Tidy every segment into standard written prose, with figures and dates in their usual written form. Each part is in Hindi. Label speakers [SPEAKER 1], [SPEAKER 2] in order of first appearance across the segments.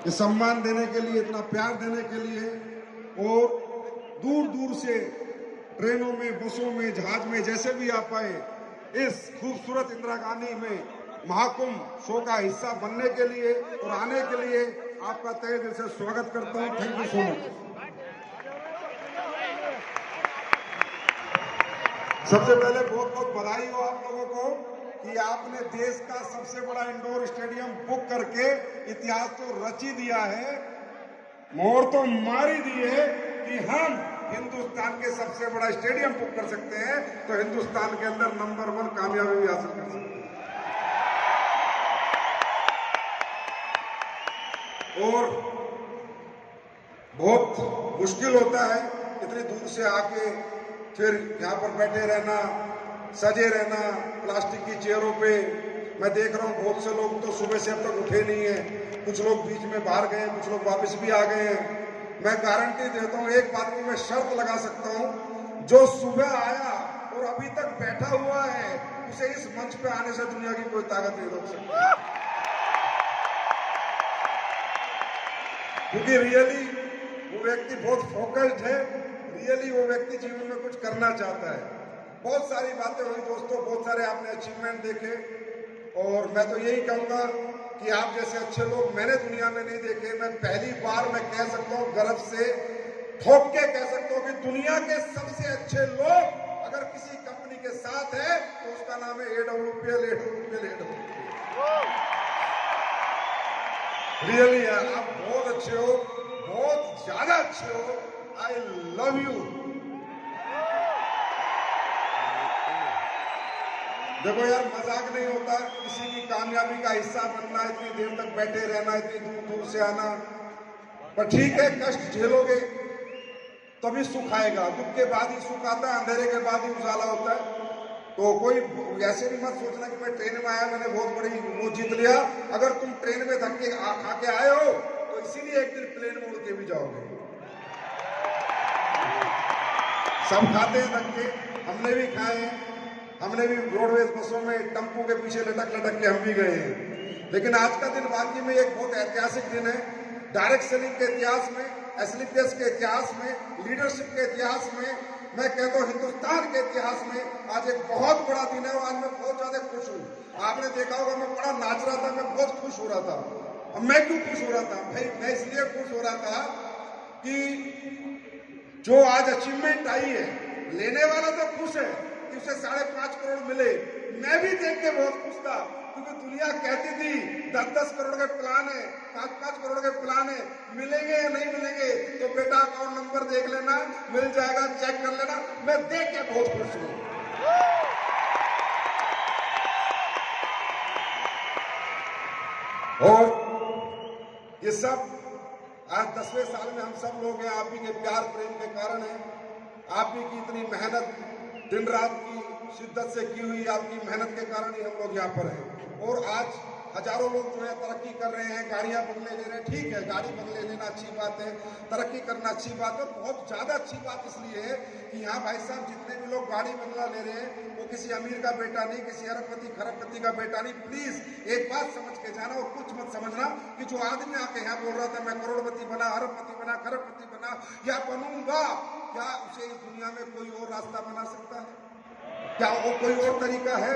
[SPEAKER 1] ये सम्मान देने के लिए, इतना प्यार देने के लिए, और दूर दूर से ट्रेनों में, बसों में, जहाज में, जैसे भी आप आए, इस खूबसूरत इंदिरा गांधी में महाकुंभ शो का हिस्सा बनने के लिए और आने के लिए आपका तहे दिल से स्वागत करता हूं। Thank you so much. सबसे पहले बहुत बहुत बधाई हो आप लोगों को कि आपने देश का सबसे बड़ा इंडोर स्टेडियम बुक करके इतिहास तो रच ही दिया है, मोहर तो मार ही दी है कि हम हिंदुस्तान के सबसे बड़ा स्टेडियम बुक कर सकते हैं, तो हिंदुस्तान के अंदर नंबर 1 कामयाबी भी हासिल कर सकते हैं। और बहुत मुश्किल होता है इतनी दूर से आके फिर यहाँ पर बैठे रहना, सजे रहना प्लास्टिक की चेयरों पे। मैं देख रहा हूँ बहुत से लोग तो सुबह से अब तक उठे नहीं है, कुछ लोग बीच में बाहर गए, कुछ लोग वापस भी आ गए हैं। मैं गारंटी देता हूँ, एक बात की मैं शर्त लगा सकता हूँ, जो सुबह आया और अभी तक बैठा हुआ है उसे इस मंच पे आने से दुनिया की कोई ताकत नहीं रोक सकती। क्योंकि रियली वो व्यक्ति बहुत फोकस्ड है, रियली वो व्यक्ति जीवन में कुछ करना चाहता है। बहुत सारी बातें हुई दोस्तों, बहुत सारे आपने अचीवमेंट देखे, और मैं तो यही कहूंगा कि आप जैसे अच्छे लोग मैंने दुनिया में नहीं देखे। मैं पहली बार मैं कह सकता हूँ, गर्व से ठोक के कह सकता हूँ कि दुनिया के सबसे अच्छे लोग अगर किसी कंपनी के साथ है तो उसका नाम है AWPL। रियली है, आप बहुत अच्छे हो, बहुत ज्यादा अच्छे हो। I love you. देखो यार, मजाक नहीं होता किसी की कामयाबी का हिस्सा बनना, इतनी देर तक बैठे रहना, इतनी दूर दूर से आना। पर ठीक है, कष्ट झेलोगे तभी सुख आएगा। दुख के बाद ही सुख आता है, अंधेरे के बाद ही उजाला होता है। तो कोई ऐसे भी मत सोचना कि मैं ट्रेन में आया, मैंने बहुत बड़ी वो जीत लिया। अगर तुम ट्रेन में धक्के खा के आए हो तो इसीलिए एक दिन प्लेन में उड़ के भी जाओगे। सब खाते हैं धक्के, हमने भी खाए हैं, हमने भी रोडवेज बसों में टेम्पो के पीछे लटक लटक के हम भी गए हैं। लेकिन आज का दिन वाकई में एक बहुत ऐतिहासिक दिन है। डायरेक्ट सेलिंग के इतिहास में, एसलीपीएस के इतिहास में, लीडरशिप के इतिहास में, मैं कहता हूँ हिंदुस्तान के इतिहास में आज एक बहुत बड़ा दिन है। और आज मैं बहुत ज्यादा खुश हूँ। आपने देखा होगा मैं बड़ा नाच रहा था, मैं बहुत खुश हो रहा था। अब मैं क्यों खुश हो रहा था भाई? मैं इसलिए खुश हो रहा था कि जो आज अचीवमेंट आई है, लेने वाला तो खुश है कि उसे 5.5 करोड़ मिले। मैं भी देख के बहुत खुश था, क्योंकि दुनिया कहती थी 10-10 करोड़ के प्लान है, 5-5 करोड़ के प्लान है, मिलेंगे या नहीं मिलेंगे? तो बेटा अकाउंट नंबर देख लेना, मिल जाएगा, चेक कर लेना। मैं देख के बहुत खुश हूं। और ये सब आज 10वें साल में हम सब लोग हैं, आप ही के प्यार प्रेम के कारण है, आप ही की इतनी मेहनत दिन रात की शिद्दत से की हुई आपकी मेहनत के कारण ही हम लोग यहाँ पर हैं। और आज हजारों लोग जो है तरक्की कर रहे हैं, गाड़ियां बंगले ले रहे हैं। ठीक है, गाड़ी बंगले लेना अच्छी बात है, तरक्की करना अच्छी बात है। बहुत ज्यादा अच्छी बात इसलिए है कि यहाँ भाई साहब जितने भी लोग गाड़ी बंगला ले रहे हैं वो किसी अमीर का बेटा नहीं, किसी अरबपति खरबपति का बेटा नहीं। प्लीज एक बात समझ के जाना और कुछ मत समझना कि जो आदमी आके यहाँ बोल रहा था मैं करोड़पति बना, अरबपति बना, खरबपति बना या बनूंगा, क्या उसे इस दुनिया में कोई और रास्ता बना सकता है? क्या वो कोई और तरीका है?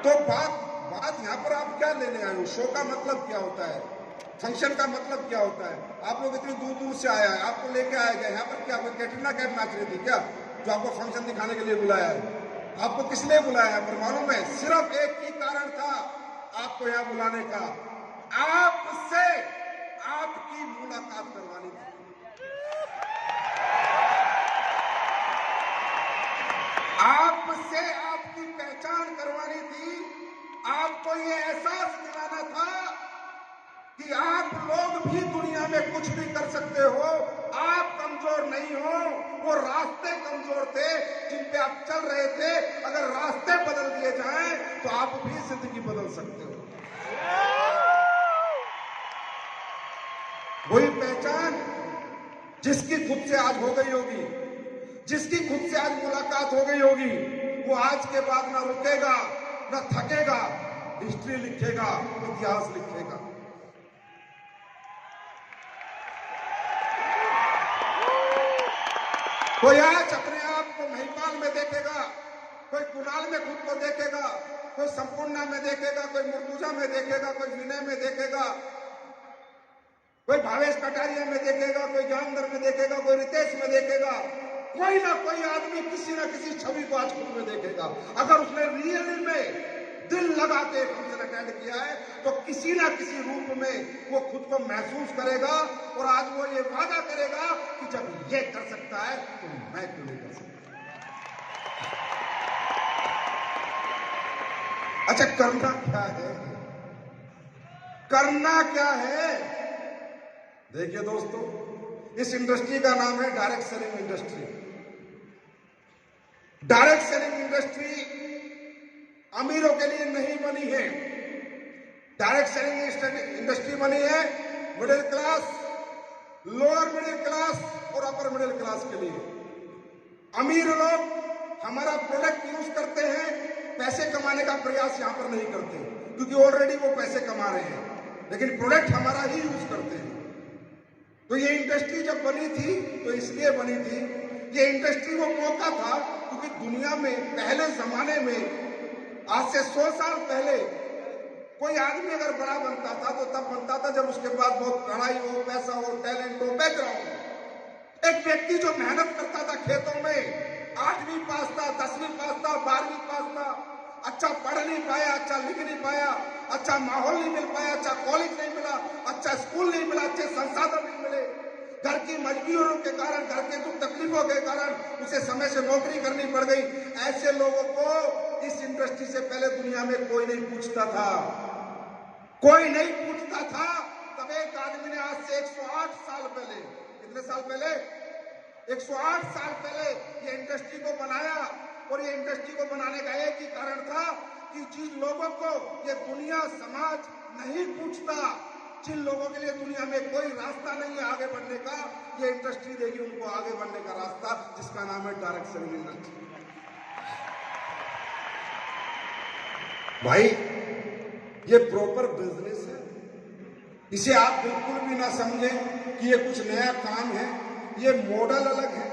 [SPEAKER 1] तो बात यहाँ पर आप क्या लेने आए हो? शो का मतलब क्या होता है? फंक्शन का मतलब क्या होता है? आप लोग इतनी दूर दूर से आया है, आपको लेके आए गए यहाँ पर क्या कैटरीना कैफ नाच रही थी क्या, जो आपको फंक्शन दिखाने के लिए बुलाया है? आपको किस लिए बुलाया है? पर मालूम है, सिर्फ एक ही कारण था आपको यहाँ बुलाने का, आपसे आपकी मुलाकात करवानी थी। आपसे आपकी पहचान करवानी थी। आपको ये एहसास दिलाना था कि आप लोग भी दुनिया में कुछ भी कर सकते हो, आप कमजोर नहीं हो। वो रास्ते कमजोर थे जिन पे आप चल रहे थे, अगर रास्ते बदल दिए जाएं तो आप भी जिंदगी बदल सकते हो। वही पहचान जिसकी खुद से आज हो गई होगी, जिसकी खुद से आज मुलाकात हो गई होगी, वो आज के बाद ना रुकेगा, ना थकेगा, हिस्ट्री लिखेगा, इतिहास लिखेगा। कोई आज अपने आप को महिपाल में देखेगा, कोई कुणाल में खुद को देखेगा, कोई संपूर्णा में देखेगा, कोई मुर्तुजा में देखेगा, कोई विनय में देखेगा, कोई भावेश कटारिया में देखेगा, कोई ज्ञानधर में देखेगा, कोई रितेश में देखेगा। कोई ना कोई आदमी किसी ना किसी छवि को आज खुद में देखेगा। अगर उसने रियल में दिल लगा के फंक्शन अटेंड किया है तो किसी ना किसी रूप में वो खुद को महसूस करेगा और आज वो ये वादा करेगा कि जब ये कर सकता है तो मैं क्यों नहीं कर सकता। अच्छा, करना क्या है? करना क्या है? देखिए दोस्तों, इस इंडस्ट्री का नाम है direct selling industry. Direct selling industry अमीरों के लिए नहीं बनी है। डायरेक्ट सेलिंग इंडस्ट्री बनी है middle class, lower middle class और अपर मिडिल क्लास के लिए। अमीर लोग हमारा प्रोडक्ट यूज करते हैं, पैसे कमाने का प्रयास यहां पर नहीं करते क्योंकि ऑलरेडी वो पैसे कमा रहे हैं, लेकिन प्रोडक्ट हमारा ही यूज करते हैं। तो ये इंडस्ट्री जब बनी थी तो इसलिए बनी थी, ये इंडस्ट्री वो मौका था क्योंकि दुनिया में पहले जमाने में, आज से 100 साल पहले, कोई आदमी अगर बड़ा बनता था तो तब बनता था जब उसके पास बहुत पढ़ाई हो, पैसा हो, टैलेंट हो, बैकग्राउंड हो। एक व्यक्ति जो मेहनत करता था खेतों में, 8वीं पास था, 10वीं पास था, 12वीं पास था, अच्छा पढ़ नहीं पाया, अच्छा लिख नहीं पाया, अच्छा माहौल नहीं मिल पाया, अच्छा कॉलेज नहीं मिला, अच्छा स्कूल नहीं मिला, अच्छे संसाधन नहीं मिले, घर की मजबूरियों के कारण, घर के दुख तकलीफों के कारण उसे समय से नौकरी करनी पड़ गई। ऐसे लोगों को इस इंडस्ट्री से पहले दुनिया में कोई नहीं पूछता था, कोई नहीं पूछता था। तब एक आदमी ने आज से 108 साल पहले, कितने साल पहले? 108 साल पहले ये इंडस्ट्री को बनाया। और ये इंडस्ट्री को बनाने का एक ही कारण था कि जिन लोगों को ये दुनिया समाज नहीं पूछता, जिन लोगों के लिए दुनिया में कोई रास्ता नहीं है आगे बढ़ने का, ये इंडस्ट्री देगी उनको आगे बढ़ने का रास्ता, जिसका नाम है डायरेक्ट सेलिंग इंडस्ट्री। भाई, ये प्रॉपर बिजनेस है, इसे आप बिल्कुल भी ना समझें कि ये कुछ नया काम है। ये मॉडल अलग है,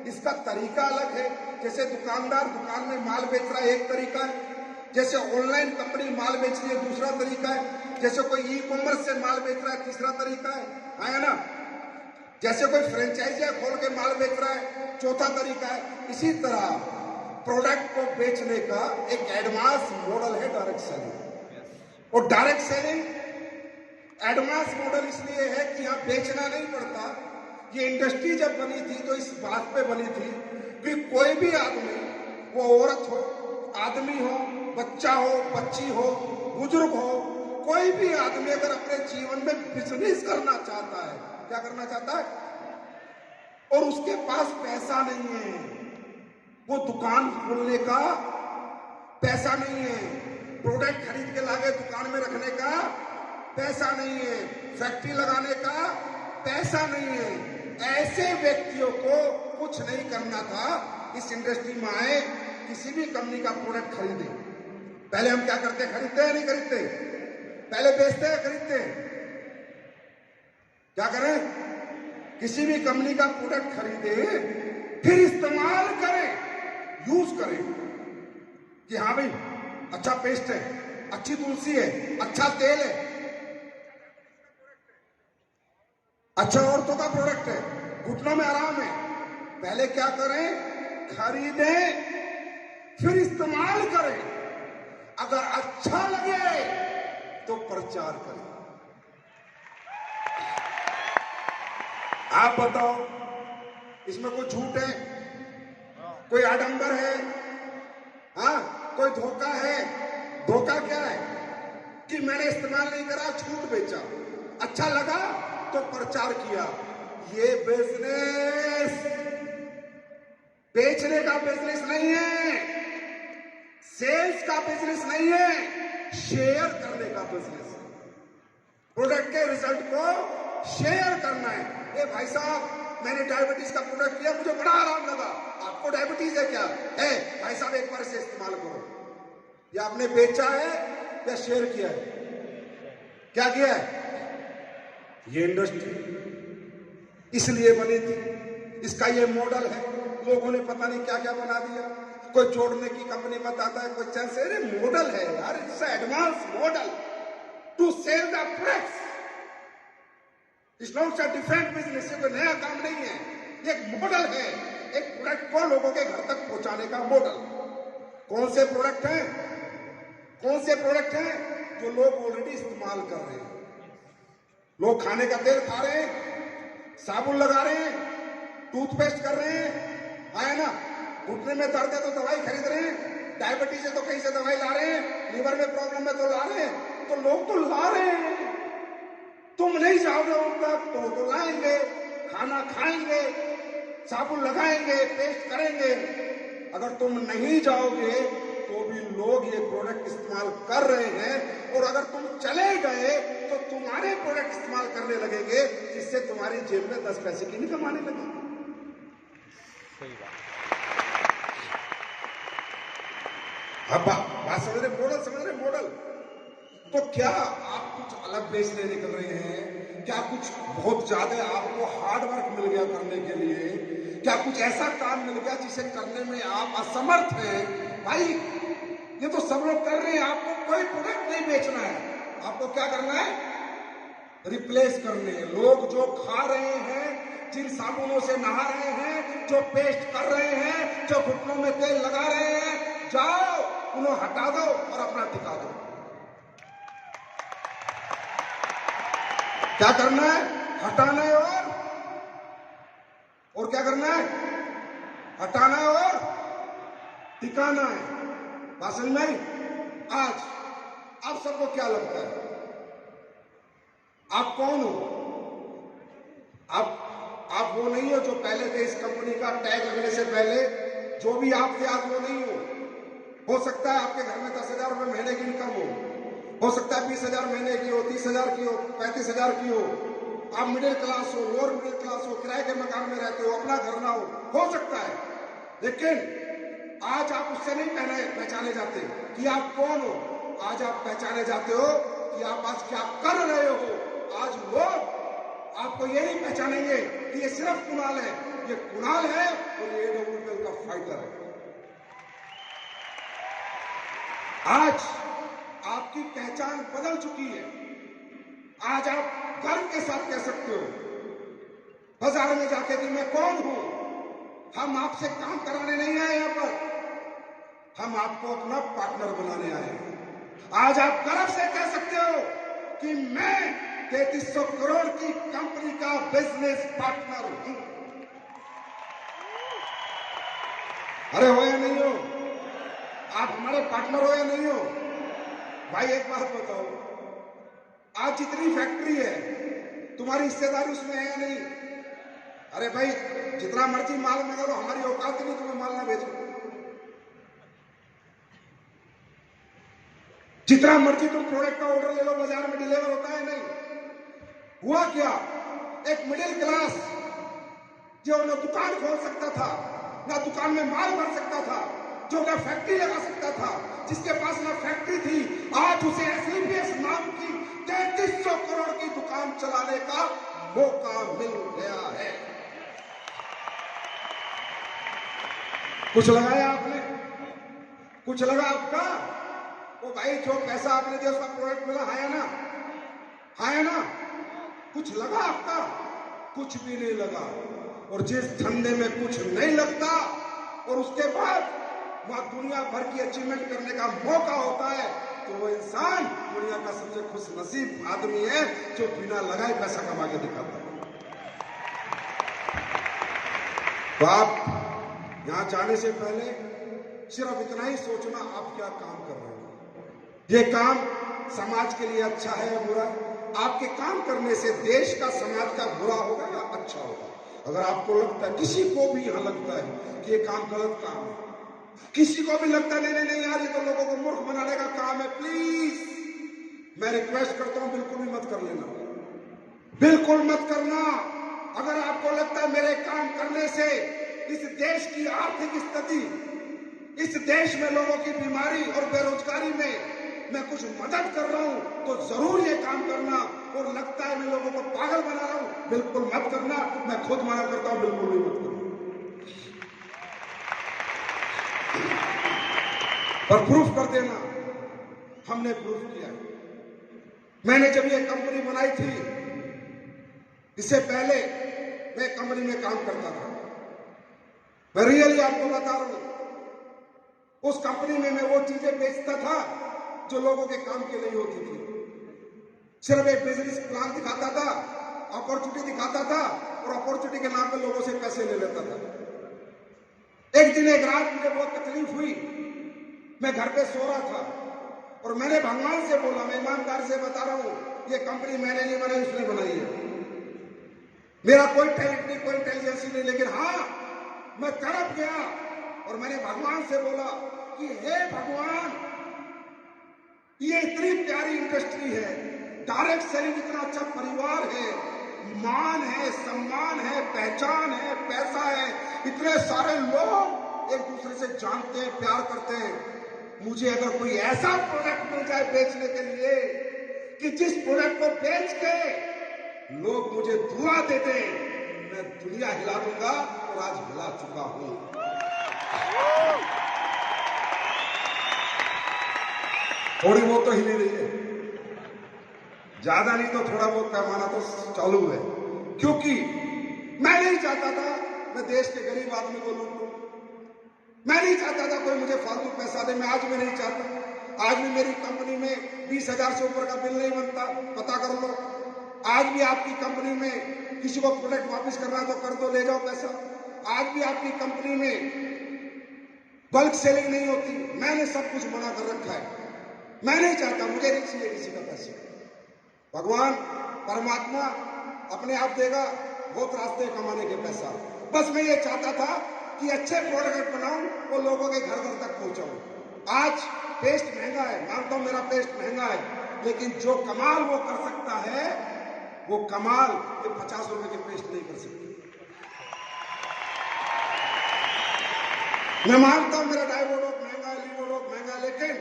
[SPEAKER 1] इसका तरीका अलग है। जैसे दुकानदार दुकान में माल बेच रहा है एक तरीका है, जैसे ऑनलाइन कंपनी माल बेच रही है दूसरा तरीका है, जैसे कोई ई कॉमर्स से माल बेच रहा है तीसरा तरीका है ना, जैसे कोई फ्रेंचाइजियां खोल के माल बेच रहा है चौथा तरीका है। इसी तरह प्रोडक्ट को बेचने का एक एडवांस मॉडल है डायरेक्ट सेलिंग। और डायरेक्ट सेलिंग एडवांस मॉडल इसलिए है कि यहां बेचना नहीं पड़ता। ये इंडस्ट्री जब बनी थी तो इस बात पे बनी थी कि कोई भी आदमी, वो औरत हो, आदमी हो, बच्चा हो, बच्ची हो, बुजुर्ग हो, कोई भी आदमी अगर अपने जीवन में बिजनेस करना चाहता है, क्या करना चाहता है, और उसके पास पैसा नहीं है, वो दुकान खोलने का पैसा नहीं है, प्रोडक्ट खरीद के लाके दुकान में रखने का पैसा नहीं है, फैक्ट्री लगाने का पैसा नहीं है, ऐसे व्यक्तियों को कुछ नहीं करना था, इस इंडस्ट्री में आए, किसी भी कंपनी का प्रोडक्ट खरीदे। पहले हम क्या करते, खरीदते हैं नहीं खरीदते? पहले बेचते हैं खरीदते हैं? क्या करें? किसी भी कंपनी का प्रोडक्ट खरीदे, फिर इस्तेमाल करें, यूज करें कि हाँ भाई अच्छा पेस्ट है, अच्छी तुलसी है, अच्छा तेल है, अच्छा औरतों का प्रोडक्ट है, घुटनों में आराम है। पहले क्या करें? खरीदें, फिर इस्तेमाल करें, अगर अच्छा लगे तो प्रचार करें। आप बताओ, इसमें कोई झूठ है, कोई आडंबर है, हाँ, कोई धोखा है? धोखा क्या है कि मैंने इस्तेमाल नहीं करा, छूट बेचा, अच्छा लगा तो प्रचार किया। ये बिजनेस बेचने का बिजनेस नहीं है, सेल्स का बिजनेस नहीं है, शेयर करने का बिजनेस है। प्रोडक्ट के रिजल्ट को शेयर करना है। ए भाई साहब, मैंने डायबिटीज का प्रोडक्ट किया, मुझे बड़ा आराम लगा, आपको डायबिटीज है क्या? है भाई साहब, एक बार से इस्तेमाल करो। या आपने बेचा है या शेयर किया है? क्या किया है? ये इंडस्ट्री इसलिए बनी थी, इसका ये मॉडल है, लोगों ने पता नहीं क्या क्या बना दिया। कोई जोड़ने की कंपनी बताता है, कोई चैन से। अरे मॉडल है यार, it's advance model to sell the products. It's not a different business. ये कोई नया काम नहीं है, ये एक मॉडल है, एक प्रोडक्ट को लोगों के घर तक पहुंचाने का मॉडल। कौन से प्रोडक्ट हैं? कौन से प्रोडक्ट हैं जो लोग ऑलरेडी इस्तेमाल कर रहे हैं? लोग खाने का तेल खा रहे हैं, साबुन लगा रहे हैं, टूथपेस्ट कर रहे हैं, है ना। घुटने में दर्द है तो दवाई खरीद रहे हैं, डायबिटीज है तो कहीं से दवाई ला रहे हैं, लीवर में प्रॉब्लम है तो ला रहे हैं। तो लोग तो ला रहे हैं, तुम नहीं जाओगे उन तक तो लाएंगे, खाना खाएंगे, साबुन लगाएंगे, पेस्ट करेंगे। अगर तुम नहीं जाओगे तो भी लोग ये प्रोडक्ट इस्तेमाल कर रहे हैं, और अगर तुम चले गए तो तुम्हारे प्रोडक्ट इस्तेमाल करने लगेंगे, जिससे तुम्हारी जेब में 10 पैसे की इनकम आने लगेगी।
[SPEAKER 2] सही बात।
[SPEAKER 1] अब बात समझ रहे? मॉडल समझ रहे? मॉडल। तो क्या आप कुछ अलग बेचने निकल रहे हैं? क्या कुछ बहुत ज्यादा आपको हार्ड वर्क मिल गया करने के लिए? क्या कुछ ऐसा काम मिल गया जिसे करने में आप असमर्थ हैं? भाई ये तो सब लोग कर रहे हैं, आपको कोई प्रोडक्ट नहीं बेचना है, आपको क्या करना है? रिप्लेस करने हैं। लोग जो खा रहे हैं, जिन साबुनों से नहा रहे हैं, जो पेस्ट कर रहे हैं, जो घुटनों में तेल लगा रहे हैं, जाओ उन्हें हटा दो और अपना टिका दो। क्या करना है? हटाना है और क्या करना है? हटाना है और टिकाना है। बात समझ में आई? आज आप सबको क्या लगता है? आप कौन हो? आप वो नहीं हो जो पहले थे। इस कंपनी का टैग लगने से पहले जो भी आप थे, आप वो नहीं हो सकता है आपके घर में 10,000 रुपए महीने की इनकम हो सकता है 20,000 महीने की हो, 30,000 की हो, 35,000 की हो। आप मिडिल क्लास हो, लोअर मिडिल क्लास हो, किराए के मकान में रहते हो, अपना घर ना हो सकता है। लेकिन आज आप उससे नहीं पहचाने जाते कि आप कौन हो। आज आप पहचाने जाते हो कि आप आज क्या कर रहे हो। आज लोग आपको ये नहीं पहचानेंगे कि ये सिर्फ कुणाल है, ये कुणाल है और ये AWPL का फाइटर है। आज आपकी पहचान बदल चुकी है। आज आप गर्व के साथ कह सकते हो बाजार में जाके कि मैं कौन हूं। हम आपसे काम कराने नहीं आए यहां पर, हम आपको अपना पार्टनर बनाने आए हैं। आज आप गर्व से कह सकते हो कि मैं 3300 करोड़ की कंपनी का बिजनेस पार्टनर हूं। अरे हो या नहीं हो? आप हमारे पार्टनर हो या नहीं हो? भाई एक बात बताओ, आज जितनी फैक्ट्री है तुम्हारी हिस्सेदारी उसमें है या नहीं? अरे भाई जितना मर्जी माल मंगा लो, हमारी औकात नहीं तुम्हें माल ना भेजो। जितना मर्जी तुम प्रोडक्ट का ऑर्डर ले लो, बाजार में डिलीवर होता है नहीं। हुआ क्या? एक मिडिल क्लास जो ना दुकान खोल सकता था, ना दुकान में माल भर सकता था, जो ना फैक्ट्री लगा सकता था, जिसके पास ना फैक्ट्री थी, आज उसे SLPS नाम की 3300 करोड़ की दुकान चलाने का मौका मिल गया है। कुछ लगाया आपने? कुछ लगा आपका? वो भाई जो पैसा आपने दिया उसका प्रोडक्ट मिला है ना? है ना? कुछ लगा आपका? कुछ भी नहीं लगा। और जिस धंधे में कुछ नहीं लगता और उसके बाद वहां दुनिया भर की अचीवमेंट करने का मौका होता है, तो वो इंसान दुनिया का सबसे खुश नसीब आदमी है जो बिना लगाए पैसा कमा के दिखाता है। तो आप यहां जाने से पहले सिर्फ इतना ही सोचना, आप क्या काम कर रहे हो। ये काम समाज के लिए अच्छा है या बुरा? आपके काम करने से देश का, समाज का बुरा होगा या अच्छा होगा? अगर आपको लगता है, किसी को भी यहां लगता है कि ये काम गलत काम है, किसी को भी लगता है नहीं यार ये तो लोगों को मूर्ख बनाने का काम है, प्लीज मैं रिक्वेस्ट करता हूं बिल्कुल भी मत कर लेना, बिल्कुल मत करना। अगर आपको लगता है मेरे काम करने से इस देश की आर्थिक स्थिति, इस देश में लोगों की बीमारी और बेरोजगारी में मैं कुछ मदद कर रहा हूं, तो जरूर ये काम करना। और लगता है मैं लोगों को पागल बना रहा हूं, बिल्कुल मत करना। मैं खुद मना करता हूं, बिल्कुल भी मत करना। पर प्रूफ कर देना। हमने प्रूफ किया। मैंने जब ये कंपनी बनाई थी, इससे पहले मैं कंपनी में काम करता था। मैं रियली आपको बता रहा हूं, उस कंपनी में मैं वो चीजें बेचता था जो लोगों के काम के नहीं होती थी। सिर्फ एक बिजनेस प्लान दिखाता था, अपॉर्चुनिटी दिखाता था और अपॉर्चुनिटी के नाम पे लोगों से पैसे ले लेता था। एक दिन एक रात मुझे बहुत तकलीफ हुई। मैं घर पे सो रहा था और मैंने भगवान से बोला, मैं ईमानदारी से बता रहा हूं, ये कंपनी मैंने नहीं बनाई, उसने बनाई है। मेरा कोई टैलेंट नहीं, कोई इंटेलिजेंस नहीं, लेकिन हाँ मैं तड़प गया और मैंने भगवान से बोला कि हे भगवान, ये इतनी प्यारी इंडस्ट्री है, डायरेक्ट सेलिंग इतना अच्छा परिवार है, मान है, सम्मान है, पहचान है, पैसा है, इतने सारे लोग एक दूसरे से जानते हैं, प्यार करते हैं। मुझे अगर कोई ऐसा प्रोडक्ट मिल जाए बेचने के लिए कि जिस प्रोडक्ट को बेच के लोग मुझे दुआ देते, मैं दुनिया हिला दूंगा और आज हिला चुका हूं। थोड़ी बहुत तो हिली रही है, ज्यादा नहीं तो थोड़ा बहुत पैमाना तो चालू है, क्योंकि मैं नहीं चाहता था मैं देश के गरीब आदमी को लूटूं। मैं नहीं चाहता था कोई मुझे फालतू पैसा दे, मैं आज भी नहीं चाहता। आज भी मेरी कंपनी में 20,000 से ऊपर का बिल नहीं बनता, पता कर लो। आज भी आपकी कंपनी में किसी को प्रोडक्ट वापस करना है तो कर दो, ले जाओ पैसा। आज भी आपकी कंपनी में बल्क सेलिंग नहीं होती। मैंने सब कुछ मना कर रखा है। मैं नहीं चाहता, मुझे नहीं चाहिए किसी का पैसा। भगवान परमात्मा अपने आप देगा, बहुत रास्ते कमाने के पैसा। बस मैं ये चाहता था कि अच्छे प्रोडक्ट बनाऊं, वो लोगों के घर घर तक पहुंचाऊं। आज पेस्ट महंगा है, मानता हूं मेरा पेस्ट महंगा है, लेकिन जो कमाल वो कर सकता है, वो कमाल ये 50 रुपए के पेस्ट नहीं कर सकते। मैं मानता हूं मेरा डायबोडोक महंगा है, लीवोडोक महंगा है, लेकिन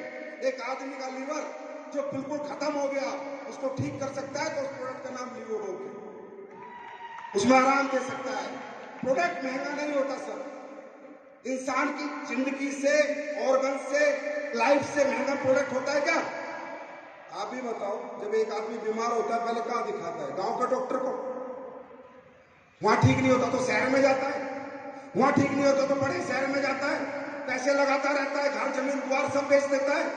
[SPEAKER 1] एक आदमी का लीवर जो बिल्कुल खत्म हो गया, उसको ठीक कर सकता है तो उस प्रोडक्ट का नाम लीवोडोक है। उसमें आराम दे सकता है। प्रोडक्ट महंगा नहीं होता सर, इंसान की जिंदगी से, ऑर्गन से, लाइफ से महंगा प्रोडक्ट होता है क्या? आप ही बताओ। जब एक आदमी बीमार होता है पहले कहां दिखाता है? गांव के डॉक्टर को। वहां ठीक नहीं होता तो शहर में जाता है, वहां ठीक नहीं होता तो बड़े शहर में जाता है, पैसे लगाता रहता है, घर जमीन द्वार सब बेच देता है।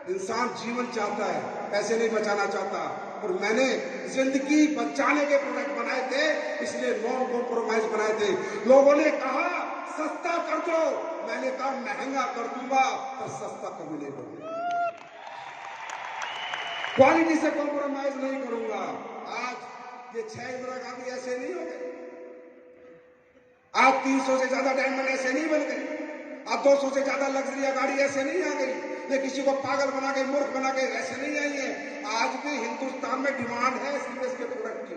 [SPEAKER 1] इंसान जीवन चाहता है, पैसे नहीं बचाना चाहता। और मैंने जिंदगी बचाने के प्रोडक्ट बनाए थे, इसलिए नॉन कॉम्प्रोमाइज बनाए थे। लोगों ने कहा सस्ता कर दो, मैंने कहा महंगा कर दूंगा पर सस्ता कभी नहीं करूंगा, क्वालिटी से कॉम्प्रोमाइज नहीं करूंगा। आज ये 6 इंदिरा गांधी ऐसे नहीं हो गए, आज 300 से ज्यादा डायमंड ऐसे नहीं बन गए, आज 200 से ज्यादा लग्जरी गाड़ी ऐसे नहीं आ गई, ये किसी को पागल बना के, मूर्ख बना के ऐसे नहीं आई है। आज भी हिंदुस्तान में डिमांड है एसलीपेस के प्रोडक्ट की,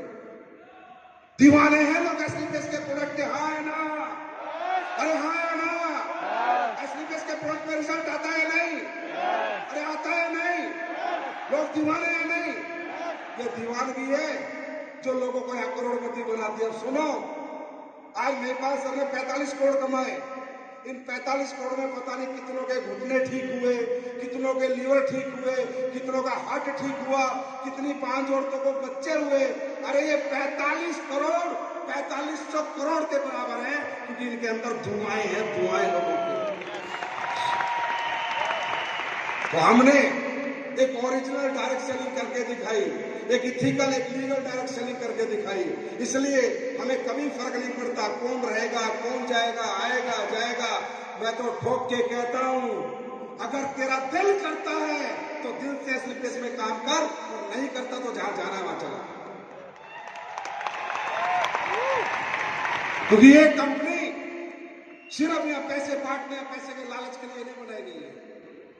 [SPEAKER 1] दीवाने हैं लोग एसलीपेस के प्रोडक्ट के। हाँ है ना? अरे हाँ है ना? एसलीपेस के प्रोडक्ट में रिजल्ट आता है नहीं? अरे आता है नहीं? लोग दीवाने हैं नहीं? ये दीवानगी है जो लोगों को यहाँ करोड़पति बनाती है। सुनो, आज मेरे पास हमने 45 करोड़ कमाए। इन 45 करोड़ में पता नहीं कितनों के घुटने ठीक हुए, कितनों के लीवर ठीक हुए, कितनों का हार्ट ठीक हुआ, कितनी 5 औरतों को बच्चे हुए। अरे ये 45 करोड़ 4500 करोड़ के बराबर है, क्योंकि इनके अंदर दुआएं हैं, दुआएं लोगों की। तो हमने एक ओरिजिनल डायरेक्ट सेलिंग करके दिखाई, एक इथिकल, एक लीगल डायरेक्ट सेलिंग करके दिखाई। इसलिए हमें कभी फर्क नहीं पड़ता कौन रहेगा, कौन जाएगा, आएगा, जाएगा। मैं तो ठोक के कहता हूं, अगर तेरा दिल करता है तो दिल से एसलीपेस में काम कर, और नहीं करता तो जहां जाना वहां चला। क्योंकि ये कंपनी सिर्फ यहाँ पैसे बांटने, पैसे के लालच के लिए नहीं बनाई गई है।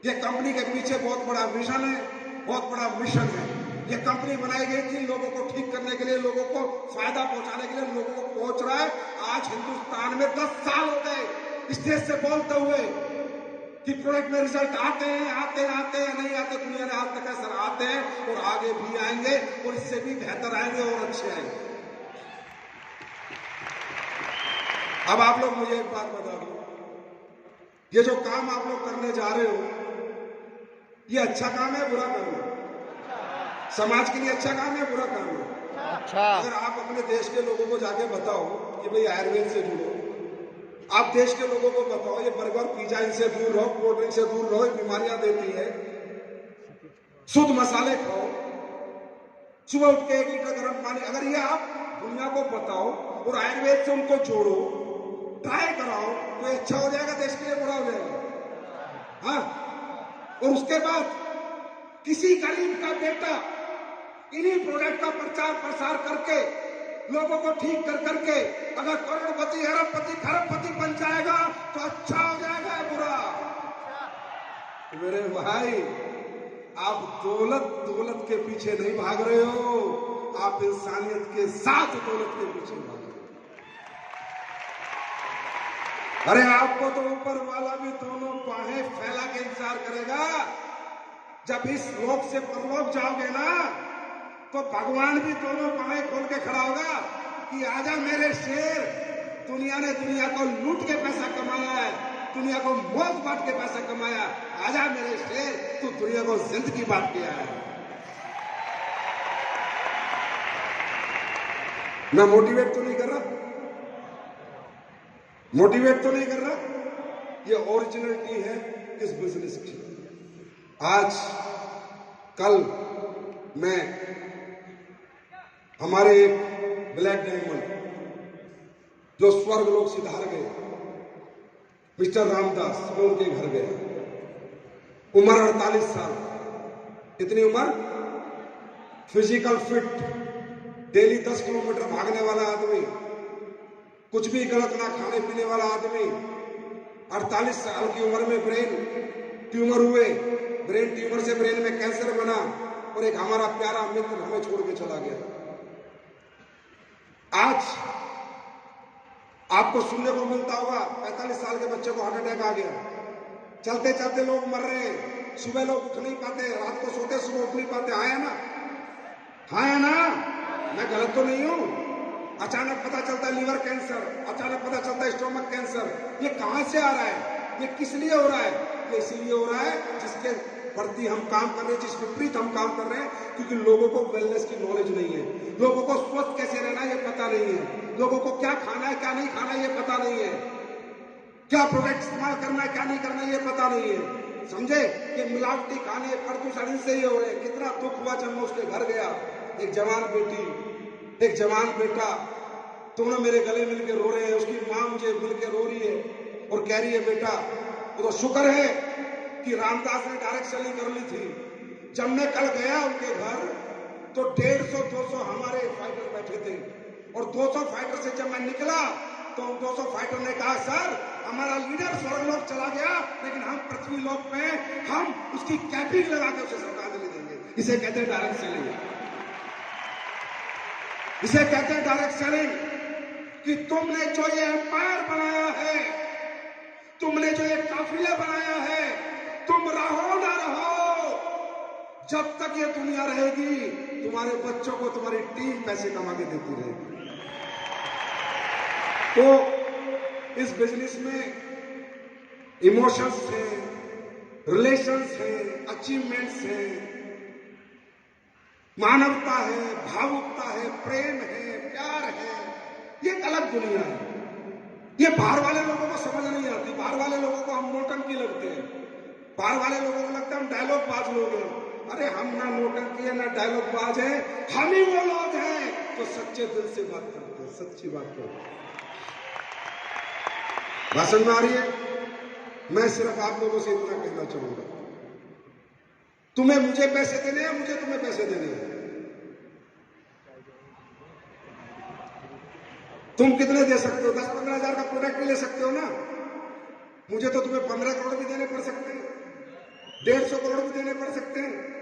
[SPEAKER 1] ये कंपनी के पीछे बहुत बड़ा विजन है, बहुत बड़ा मिशन है। ये कंपनी बनाई गई थी लोगों को ठीक करने के लिए, लोगों को फायदा पहुंचाने के लिए, लोगों को पहुंच रहा है। आज हिंदुस्तान में 10 साल हो गए स्टेज से बोलते हुए कि प्रोडक्ट में रिजल्ट आते हैं, आते हैं, नहीं आते। दुनिया ने आज तक सर आते हैं और आगे भी आएंगे, और इससे भी बेहतर आएंगे और अच्छे आएंगे। अब आप लोग मुझे एक बात बता दो, ये जो काम आप लोग करने जा रहे हो, ये अच्छा काम है बुरा काम है? समाज के लिए अच्छा काम है बुरा काम है?
[SPEAKER 2] अच्छा।
[SPEAKER 1] अगर आप अपने देश के लोगों को जाके बताओ कि भाई आयुर्वेद से जुड़ो, आप देश के लोगों को बताओ ये बर्गर पिज्जा इनसे दूर रहो, कोल्ड ड्रिंक से दूर रहो, ये बीमारियां देती है, शुद्ध मसाले खाओ, सुबह उठ के 1 लीटर गर्म पानी, अगर ये आप दुनिया को बताओ और आयुर्वेद से उनको जोड़ो, ट्राई कराओ, तो ये अच्छा हो जाएगा, देश के लिए बुरा हो जाएगा। हाँ, और उसके बाद किसी गरीब का बेटा इन्हीं प्रोडक्ट का प्रचार प्रसार करके लोगों को ठीक कर करके अगर करोड़पति अरबपति खरबपति बन जाएगा तो अच्छा हो जाएगा या बुरा? मेरे भाई, आप दौलत के पीछे नहीं भाग रहे हो, आप इंसानियत के साथ दौलत के पीछे भाग रहे हो। अरे आपको तो ऊपर वाला भी दोनों बाहें फैला के इंतजार करेगा। जब इस लोक से परलोक जाओगे ना तो भगवान भी दोनों बाहें खोल के खड़ा होगा कि आजा मेरे शेर, दुनिया ने दुनिया को लूट के पैसा कमाया है, दुनिया को मौत बांट के पैसा कमाया, आजा मेरे शेर, तू दुनिया को जिंदगी बांट के आया है। मैं मोटिवेट तो नहीं कर रहा, मोटिवेट तो नहीं कर रहा, ये ओरिजिनलिटी है इस बिजनेस की। आज कल मैं हमारे एक ब्लैक डायमंड जो स्वर्ग लोक सिधार गए, मिस्टर रामदास, मैं उनके घर गया। उम्र 48 साल, कितनी उम्र? फिजिकल फिट, डेली 10 किलोमीटर भागने वाला आदमी, कुछ भी गलत ना खाने पीने वाला आदमी, 48 साल की उम्र में ब्रेन ट्यूमर हुए, ब्रेन ट्यूमर से ब्रेन में कैंसर बना और एक हमारा प्यारा मित्र हमें छोड़ के चला गया। आज आपको सुनने को मिलता होगा 45 साल के बच्चे को हार्ट अटैक आ गया, चलते चलते लोग मर रहे हैं, सुबह लोग उठ नहीं पाते, रात को सोते सुबह उठ नहीं पाते। हाँ या ना? हाँ या ना? मैं गलत तो नहीं हूं? अचानक पता चलता है लीवर कैंसर, अचानक पता चलता है स्टोमक कैंसर। ये कहां से आ रहा है? ये किस लिए हो रहा है? ये इसलिए हो रहा है जिसके प्रति हम काम कर रहे हैं, जिस विपरीत हम काम कर रहे हैं, क्योंकि लोगों को वेलनेस की नॉलेज नहीं है, लोगों को स्वस्थ कैसे रहना ये पता नहीं है, लोगों को क्या खाना है क्या नहीं खाना ये पता नहीं है, क्या प्रोडक्ट इस्तेमाल करना है क्या नहीं करना ये पता नहीं है। समझे कि मिलावटी खाने प्रदूषण से ही हो रहे। कितना दुख हुआ जब मैं उसके घर गया, एक जवान बेटी एक जवान बेटा, दोनों मेरे गले मिलके रो रहे हैं, उसकी माँ मुझे मिलके रो रही है और कह रही है बेटा वो तो शुक्र है कि रामदास ने डायरेक्ट सेलिंग कर ली थी। जब मैं कल गया उनके घर तो 150-200 हमारे फाइटर बैठे थे और 200 फाइटर से जब मैं निकला तो उन 200 फाइटर ने कहा सर हमारा लीडर स्वर्गलोक चला गया लेकिन हम पृथ्वी लोक में हम उसकी कैबिन लगा के उसे श्रद्धांजलि देंगे। इसे कहते हैं डायरेक्ट सेलिंग, इसे कहते हैं डायरेक्ट सेलिंग। कि तुमने जो ये एम्पायर बनाया है, तुमने जो ये काफिला बनाया है, तुम रहो ना रहो, जब तक ये दुनिया रहेगी तुम्हारे बच्चों को तुम्हारी टीम पैसे कमा के देती रहेगी। तो इस बिजनेस में इमोशंस है, रिलेशंस है, अचीवमेंट्स है, मानवता है, भावुकता है, प्रेम है, प्यार है। ये एक अलग दुनिया है। ये बाहर वाले लोगों को समझ नहीं आती। बाहर वाले लोगों को हम नौटंकी लगते हैं, बाहर वाले लोगों को लगता है हम डायलॉग बाज लोग हैं। अरे हम ना नौटंकी है ना डायलॉग बाज है, हम ही वो लोग हैं जो सच्चे दिल से बात करते हैं, सच्ची बात करते हैं। भाषण में आ रही है। मैं सिर्फ आप लोगों से इतना कहना चाहूंगा, तुम्हें मुझे पैसे देने हैं, मुझे तुम्हें पैसे देने हैं। तुम कितने दे सकते हो? 10-15 हजार का प्रोडक्ट भी ले सकते हो ना। मुझे तो तुम्हें 15 करोड़ भी देने पड़ सकते हैं, 150 करोड़ भी देने पड़ सकते हैं।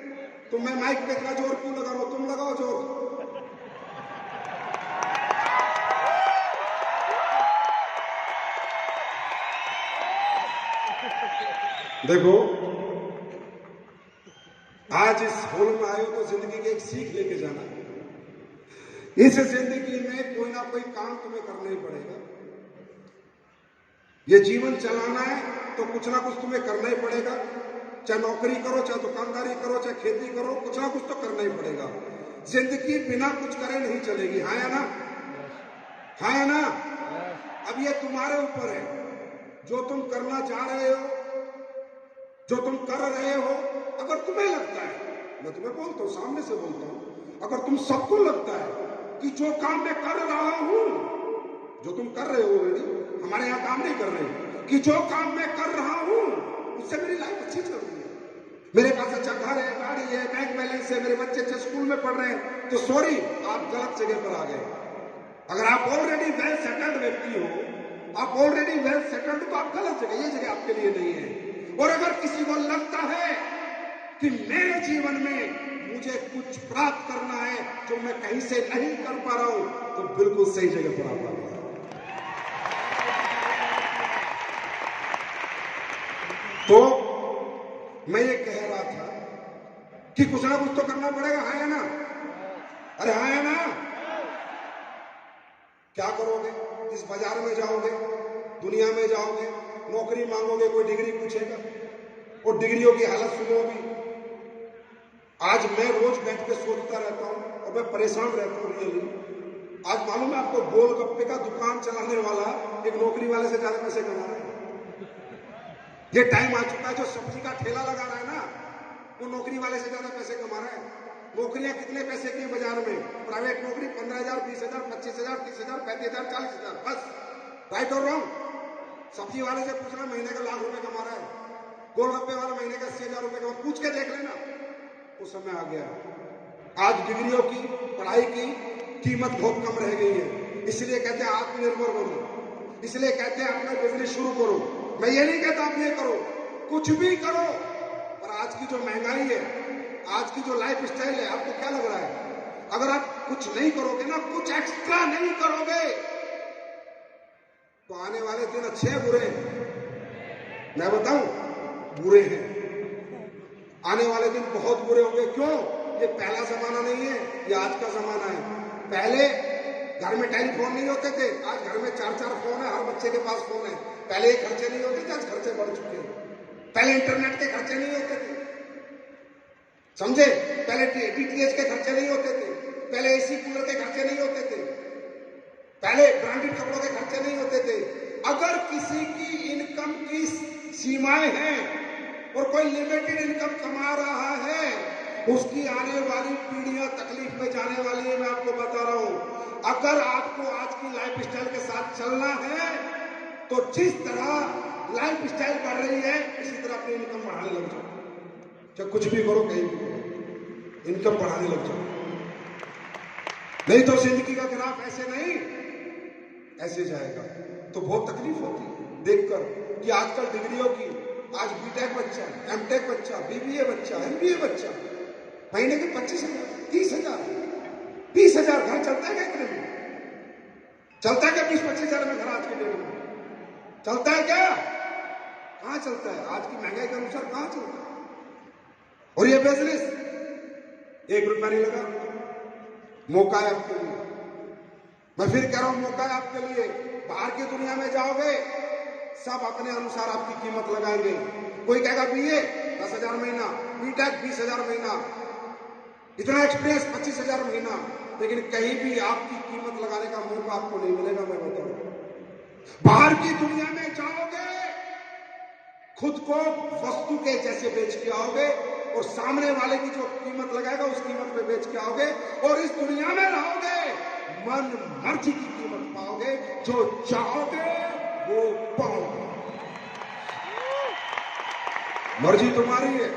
[SPEAKER 1] तो मैं माइक पे इतना जोर क्यों लगा रहा हूं? तुम लगाओ जोर। देखो आज इस हॉल में आए हो तो जिंदगी की एक सीख लेके जाना है। इस जिंदगी में कोई ना कोई काम तुम्हें करना ही पड़ेगा। ये जीवन चलाना है तो कुछ ना कुछ तुम्हें करना ही पड़ेगा। चाहे नौकरी करो, चाहे दुकानदारी करो, चाहे खेती करो, कुछ ना कुछ तो करना ही पड़ेगा। जिंदगी बिना कुछ करे नहीं चलेगी। हाँ या ना? हाँ या ना? अब ये तुम्हारे ऊपर है, जो तुम करना चाह रहे हो, जो तुम कर रहे हो। अगर तुम्हें लगता है, मैं तुम्हें बोलता हूं, सामने से बोलता हूं, अगर तुम सबको लगता है कि जो काम मैं कर रहा हूं, जो तुम कर रहे हो ऑलरेडी, हमारे यहां काम नहीं कर रहे, कि जो काम मैं कर रहा हूं उससे मेरी लाइफ अच्छी चल रही है, मेरे पास अच्छा घर है, गाड़ी है, बैंक बैलेंस है, मेरे बच्चे अच्छे स्कूल में पढ़ रहे हैं, तो सॉरी, आप गलत जगह पर आ गए। अगर आप ऑलरेडी वेल सेटल्ड व्यक्ति हो, आप ऑलरेडी वेल सेटल्ड, तो आप गलत जगह, ये जगह आपके लिए नहीं है। और अगर किसी को लगता है कि मेरे जीवन में मुझे कुछ प्राप्त करना है जो मैं कहीं से नहीं कर पा रहा हूं, तो बिल्कुल सही जगह पर आप आ गए। तो मैं ये कह रहा था कि कुछ ना कुछ तो करना पड़ेगा। हाँ या ना? अरे हाँ या ना? क्या करोगे? इस बाजार में जाओगे, दुनिया में जाओगे, नौकरी मांगोगे, कोई डिग्री पूछेगा, और डिग्रियों की हालत सुनो अभी। आज मैं रोज बैठ के सोचता रहता हूं और मैं परेशान रहता हूं रियली। आज मालूम है आपको, गोलगप्पे का दुकान चलाने वाला एक नौकरी वाले से ज्यादा पैसे कमा रहा है। ये टाइम आ चुका है, जो सब्जी का ठेला लगा रहा है ना, वो नौकरी वाले से ज्यादा पैसे कमा रहा है। नौकरियां कितने पैसे की बाजार में? प्राइवेट नौकरी 15,000, 20,000, 25,000, 30,000, 35,000, 40,000, बस। राइट और रॉन्ग? सब्जी वाले से पूछना, महीने का लाख रुपए कमा रहा है, गोलगप्पे वाला महीने का 80,000 रुपए कमा, पूछ के देख लेना। उस समय आ गया। आज डिग्रियों की, पढ़ाई की कीमत बहुत कम रह गई है। इसलिए कहते हैं आत्मनिर्भर बनो, इसलिए कहते हैं अपना बिजनेस शुरू करो। मैं ये नहीं कहता आप ये करो, कुछ भी करो, पर आज की जो महंगाई है, आज की जो लाइफ स्टाइल है, आपको क्या लग रहा है? अगर आप कुछ नहीं करोगे ना, कुछ एक्स्ट्रा नहीं करोगे, तो आने वाले दिन अच्छे हैं बुरे हैं? मैं बताऊं, बुरे हैं। आने वाले दिन बहुत बुरे होंगे। क्यों? ये पहला जमाना नहीं है, ये आज का जमाना है। पहले घर में टेलीफोन नहीं होते थे, आज घर में 4-4 फोन है, हर बच्चे के पास फोन है। पहले ये खर्चे नहीं होते थे, आज खर्चे बढ़ चुके हैं। पहले इंटरनेट के खर्चे नहीं होते थे, समझे? पहले डीटीएच के खर्चे नहीं होते थे, पहले एसी कूलर के खर्चे नहीं होते थे, पहले ब्रांडेड कपड़ों के खर्चे नहीं होते थे। अगर किसी की इनकम की सीमाएं हैं और कोई लिमिटेड इनकम कमा रहा है, उसकी आने वाली पीढ़ियां तकलीफ में जाने वाली है। मैं आपको बता रहा हूं, अगर आपको आज की लाइफ स्टाइल के साथ चलना है, तो जिस तरह लाइफ स्टाइल बढ़ रही है, इसी तरह अपनी इनकम बढ़ाने लग जाओ। चाहे कुछ भी करो, कहीं भी करो, इनकम बढ़ाने लग जाओ। नहीं तो जिंदगी का ग्राफ ऐसे नहीं, ऐसे जाएगा। तो बहुत तकलीफ होती है देखकर कि आजकल डिग्रियों की, आज बीटेक बच्चा, एमटेक बच्चा, बीबीए बच्चा, एमबीए बच्चा, महीने के 25,000, 30,000, 20,000। घर चलता है क्या इतने में? चलता है क्या 20-25,000 में घर आज के डेट में? चलता है क्या? कहां चलता है? आज की महंगाई के अनुसार कहां चलता है? और ये बिजनेस 1 रुपया नहीं लगा। मौका है आपके लिए, मैं फिर कह रहा हूं, मौका है आपके लिए। बाहर की दुनिया में जाओगे, सब अपने अनुसार आपकी कीमत लगाएंगे। कोई कहेगा बीए 10,000 महीना, बीटेक 20,000 महीना, इतना एक्सपीरियंस 25,000 महीना, लेकिन कहीं भी आपकी कीमत लगाने का मौका आपको नहीं मिलेगा। मैं बता रहा हूं, बाहर की दुनिया में जाओगे, खुद को वस्तु के जैसे बेच के आओगे, और सामने वाले की जो कीमत लगाएगा उस कीमत पे बेच के आओगे, और इस दुनिया में रहोगे, मन मर्जी की कीमत पाओगे, जो चाहोगे वो पाओगे। मर्जी तुम्हारी है,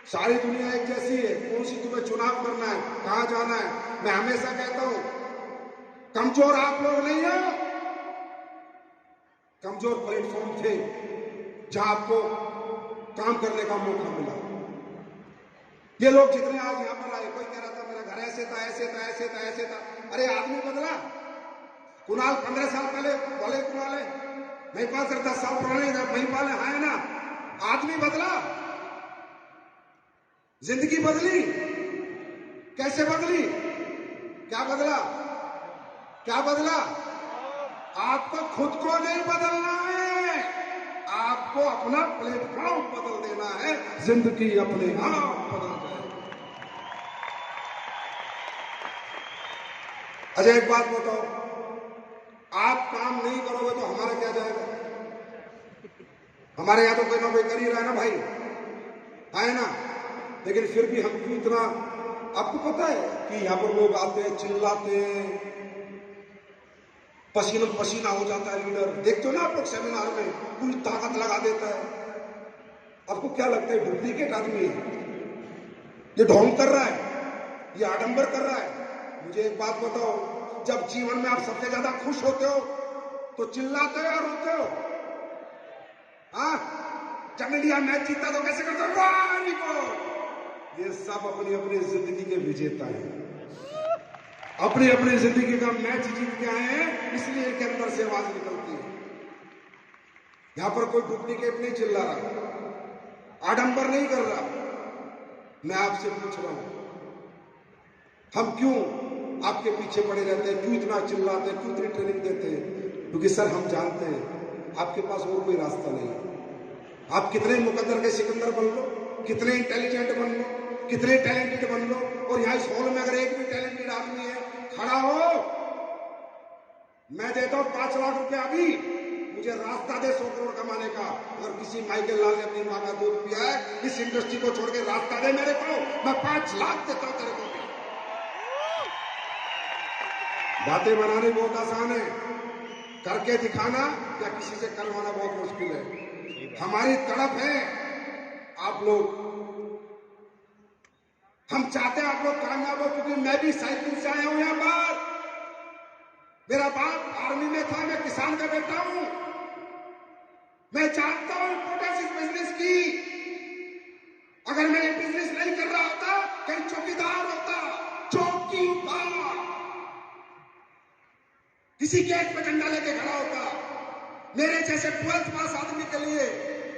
[SPEAKER 1] सारी दुनिया एक जैसी है। कौन सी तुम्हें चुनाव करना है, कहां जाना है? मैं हमेशा कहता हूं, कमजोर आप लोग नहीं हो, कमजोर प्लेटफॉर्म थे जहां आपको काम करने का मौका मिला। ये लोग जितने आज यहां पर आए, कोई कह रहा था मेरा घर ऐसे था, ऐसे था, ऐसे था, ऐसे था। अरे आदमी बदला। कुणाल 15 साल पहले बोले, कुणाल है महिपाल सर 10 साल पुराने महिपाल है, हाँ ना? आदमी बदला, जिंदगी बदली। कैसे बदली? क्या बदला? क्या बदला? आपको खुद को नहीं बदलना है, आपको अपना प्लेटफॉर्म बदल देना है, जिंदगी अपने आप बदल जाएगी। अच्छा एक बात बताओ, आप काम नहीं करोगे तो हमारा क्या जाएगा? हमारे यहां तो कोई ना कोई कर ही रहा है ना भाई, है ना? लेकिन फिर भी हम क्यों इतना, आपको पता है कि यहां पर लोग आते हैं, चिल्लाते हैं, पसीना पसीना हो जाता है लीडर, देखते हो ना आप लोग सेमिनार में, पूरी ताकत लगा देता है। आपको क्या लगता है डुप्लीकेट आदमी है, ये ढोंग कर रहा है, ये आडंबर कर रहा है? मुझे एक बात बताओ, जब जीवन में आप सबसे ज्यादा खुश होते हो तो चिल्लाते हो या रोते हो? हाँ, जब इंडिया मैच जीता तो कैसे करते हो? वाह निको! ये सब अपनी अपनी जिंदगी के विजेता हैं, अपनी अपनी जिंदगी का मैच जीत के आए हैं, इसलिए इनके अंदर से आवाज निकलती है। यहां पर कोई डुप्लीकेट नहीं चिल्ला रहा, आडंबर नहीं कर रहा। मैं आपसे पूछ रहा हूं, हम क्यों आपके पीछे पड़े रहते हैं, क्यों इतना चिल्लाते हैं, क्यों इतनी ट्रेनिंग देते हैं? क्योंकि सर हम जानते हैं आपके पास और कोई रास्ता नहीं है। आप कितने मुकद्दर के सिकंदर बन लो, कितने इंटेलिजेंट बन लो, कितने टैलेंटेड बन लो, और यहां इस हॉल में अगर एक भी टैलेंटेड आदमी है खड़ा हो, मैं देता हूं 5 लाख रुपए अभी, मुझे रास्ता दे 100 करोड़ कमाने का। अगर किसी माइकल लाल ने अपनी मां का दूध पिया है, इस इंडस्ट्री को छोड़ के रास्ता दे मेरे को, मैं 5 लाख देता हूं तेरे को। बातें बनानी बहुत आसान है, करके दिखाना या किसी से करवाना बहुत मुश्किल है। हमारी तड़प है आप लोग, हम चाहते हैं आप लोग कामयाब हो, क्योंकि मैं भी साइकिल से आया हूं यहां पर। मेरा बाप आर्मी में था, मैं किसान का बेटा हूं। मैं जानता हूं इंपोर्टेंस इस बिजनेस की। अगर मैं ये बिजनेस नहीं कर रहा होता, कहीं चौकीदार होता, चौकीदार, किसी गेट पे डंडा लेके खड़ा होता। मेरे जैसे 12th पास आदमी के लिए,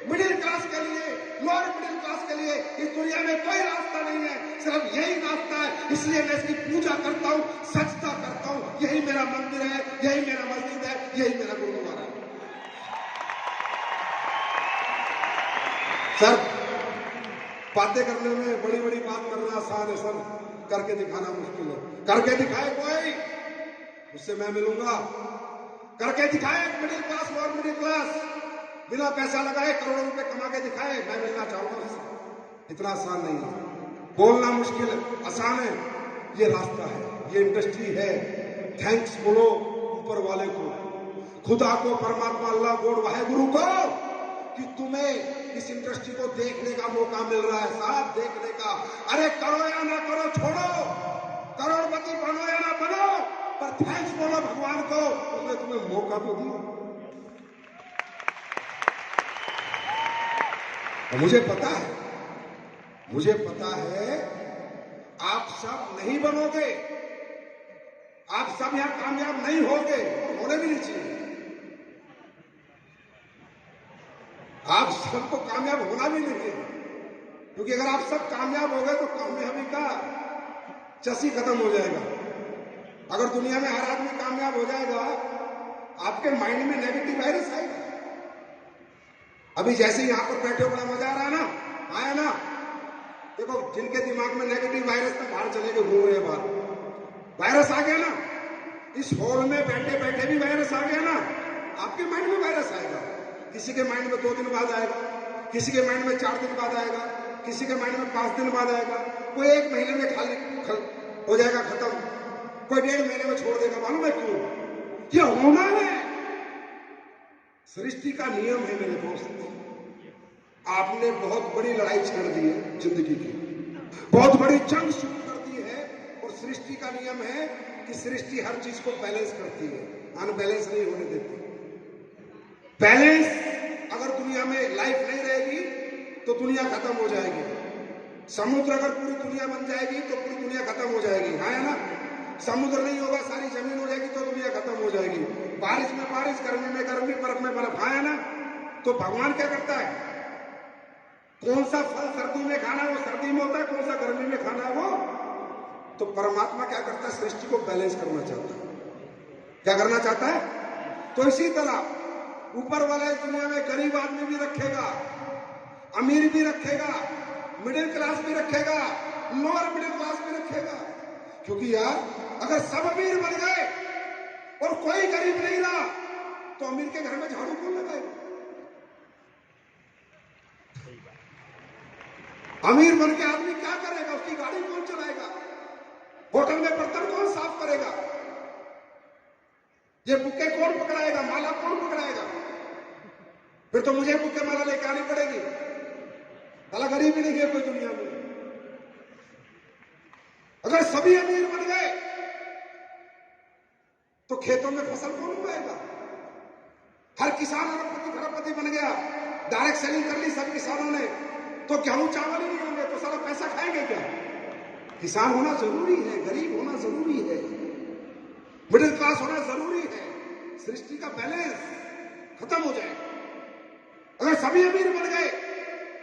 [SPEAKER 1] मिडिल क्लास के लिए, लोअर मिडिल क्लास के लिए इस दुनिया में कोई रास्ता नहीं है, सिर्फ यही रास्ता है। इसलिए मैं इसकी पूजा करता हूं, सजदा करता हूं। यही मेरा मंदिर है, यही मेरा मस्जिद है, यही मेरा गुरुद्वारा है। सर बातें करने में बड़ी बड़ी बात करना आसान है सर, करके दिखाना मुश्किल है। करके दिखाए कोई, उससे मैं मिलूंगा। करके दिखाए middle class, lower middle class, बिना पैसा लगाए करोड़ों रुपए कमा के दिखाए, मैं मिलना चाहूंगा उससे। इतना आसान नहीं है, बोलना मुश्किल है, आसान है। ये रास्ता है, ये इंडस्ट्री है। थैंक्स बोलो ऊपर वाले को, खुदा को, परमात्मा अल्लाह गॉड वाहेगुरु को, कि तुम्हें इस इंडस्ट्री को देखने का मौका मिल रहा है साहब, देखने का। अरे करो या ना करो, छोड़ो, करोड़पति बनो या ना बनो, पर थैंक्स बोलो भगवान को, उसने तुम्हें मौका तो दिया। और मुझे पता है, मुझे पता है आप सब नहीं बनोगे, आप सब यहां कामयाब नहीं होगे, होने भी नहीं चाहिए। आप सबको कामयाब होना भी नहीं चाहिए, क्योंकि अगर आप सब कामयाब हो गए तो कामयाबी का चसी खत्म हो जाएगा। अगर दुनिया में हर आदमी कामयाब हो जाएगा, आपके माइंड में नेगेटिव वायरस आएगा। अभी जैसे यहां पर बैठे हो, बड़ा मजा आ रहा है ना, आया ना? देखो जिनके दिमाग में नेगेटिव वायरस था, बाहर चले गए, घूम रहे बाहर, वायरस आ गया ना। इस हॉल में बैठे बैठे भी वायरस आ गया ना, आपके माइंड में वायरस आएगा। किसी के माइंड में 2 दिन बाद आएगा, किसी के माइंड में 4 दिन बाद आएगा, किसी के माइंड में 5 दिन बाद आएगा, कोई 1 महीने में खाली हो जाएगा खत्म, कोई 1.5 महीने में छोड़ देगा। मालूम है क्यों? ये होना है, सृष्टि का नियम है मेरे दोस्त। आपने बहुत बड़ी लड़ाई छेड़ दी है जिंदगी की, बहुत बड़ी जंग शुरू कर दी है, और सृष्टि का नियम है कि सृष्टि हर चीज को बैलेंस करती है, अनबैलेंस नहीं होने देती। बैलेंस अगर दुनिया में लाइफ नहीं रहेगी तो दुनिया खत्म हो जाएगी। समुद्र अगर पूरी दुनिया बन जाएगी तो पूरी दुनिया खत्म हो जाएगी, है ना? समुद्र नहीं होगा, सारी जमीन हो जाएगी तो दुनिया खत्म हो जाएगी। बारिश में बारिश, गर्मी में गर्मी, बर्फ में बर्फ, है ना? तो भगवान क्या करता है? कौन सा फल सर्दी में खाना है वो सर्दी में होता है, कौन सा गर्मी में खाना है वो। तो परमात्मा क्या करता है? सृष्टि को बैलेंस करना चाहता है। क्या करना चाहता है? तो इसी तरह ऊपर वाले दुनिया में गरीब आदमी भी रखेगा, अमीर भी रखेगा, मिडिल क्लास भी रखेगा, लोअर मिडिल क्लास भी रखेगा। क्योंकि यार अगर सब अमीर बन गए और कोई गरीब नहीं रहा तो अमीर के घर में झाड़ू कौन लगाएगा? अमीर बन के आदमी क्या करेगा? उसकी गाड़ी कौन चलाएगा? होटल में बर्तन कौन साफ करेगा? ये बुके कौन पकड़ाएगा? माला कौन पकड़ाएगा? फिर तो मुझे बुके माला लेके आनी पड़ेगी। भला गरीब ही नहीं है कोई दुनिया में। अगर सभी अमीर बन गए तो खेतों में फसल कौन उगाएगा? हर किसान अरबपति खरबपति बन गया, डायरेक्ट सेलिंग कर ली सब किसानों ने, तो गेहूं चावल ही नहीं होंगे तो सारा पैसा खाएंगे क्या? किसान होना जरूरी है, गरीब होना जरूरी है, मिडिल क्लास होना जरूरी है। सृष्टि का बैलेंस खत्म हो जाए। अगर सभी अमीर बन गए